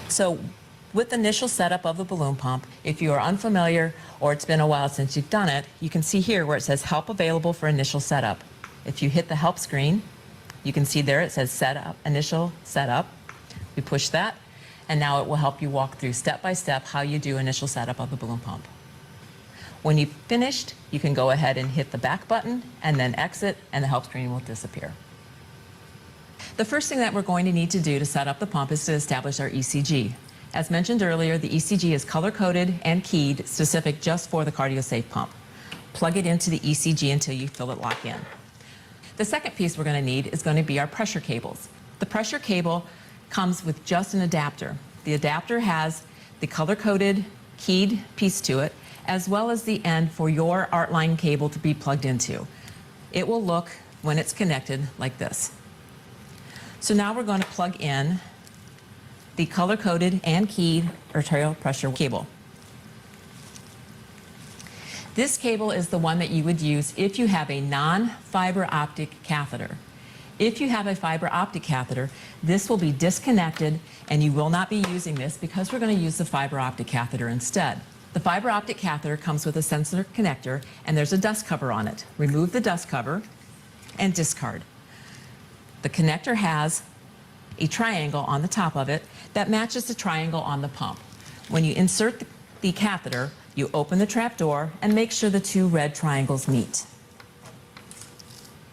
So with initial setup of the balloon pump, if you are unfamiliar or it's been a while since you've done it, you can see here where it says help available for initial setup. If you hit the help screen, you can see there it says setup, initial setup. We push that, and now it will help you walk through step by step how you do initial setup of the balloon pump. When you've finished, you can go ahead and hit the back button and then exit, and the help screen will disappear. The first thing that we're going to need to do to set up the pump is to establish our ECG. As mentioned earlier, the ECG is color-coded and keyed specific just for the CardioSafe pump. Plug it into the ECG until you feel it lock in. The second piece we're going to need is going to be our pressure cables. The pressure cable comes with just an adapter. The adapter has the color-coded, keyed piece to it, as well as the end for your ArtLine cable to be plugged into. It will look, when it's connected, like this. So now we're going to plug in the color-coded and keyed arterial pressure cable. This cable is the one that you would use if you have a non-fiber optic catheter. If you have a fiber optic catheter, this will be disconnected and you will not be using this because we're going to use the fiber optic catheter instead. The fiber optic catheter comes with a sensor connector and there's a dust cover on it. Remove the dust cover and discard. The connector has a triangle on the top of it that matches the triangle on the pump. When you insert the catheter, you open the trap door and make sure the two red triangles meet.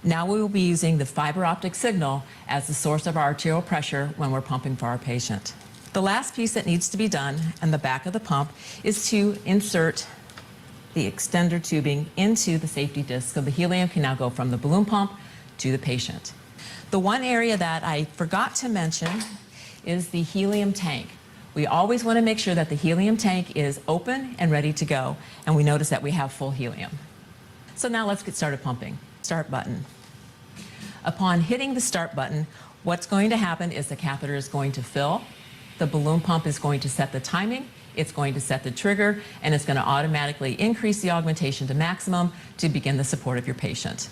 Now we will be using the fiber optic signal as the source of our arterial pressure when we're pumping for our patient. The last piece that needs to be done in the back of the pump is to insert the extender tubing into the safety disc so the helium can now go from the balloon pump to the patient. The one area that I forgot to mention is the helium tank. We always want to make sure that the helium tank is open and ready to go, and we notice that we have full helium. So now let's get started pumping. Start button. Upon hitting the start button, what's going to happen is the catheter is going to fill, the balloon pump is going to set the timing, it's going to set the trigger, and it's going to automatically increase the augmentation to maximum to begin the support of your patient.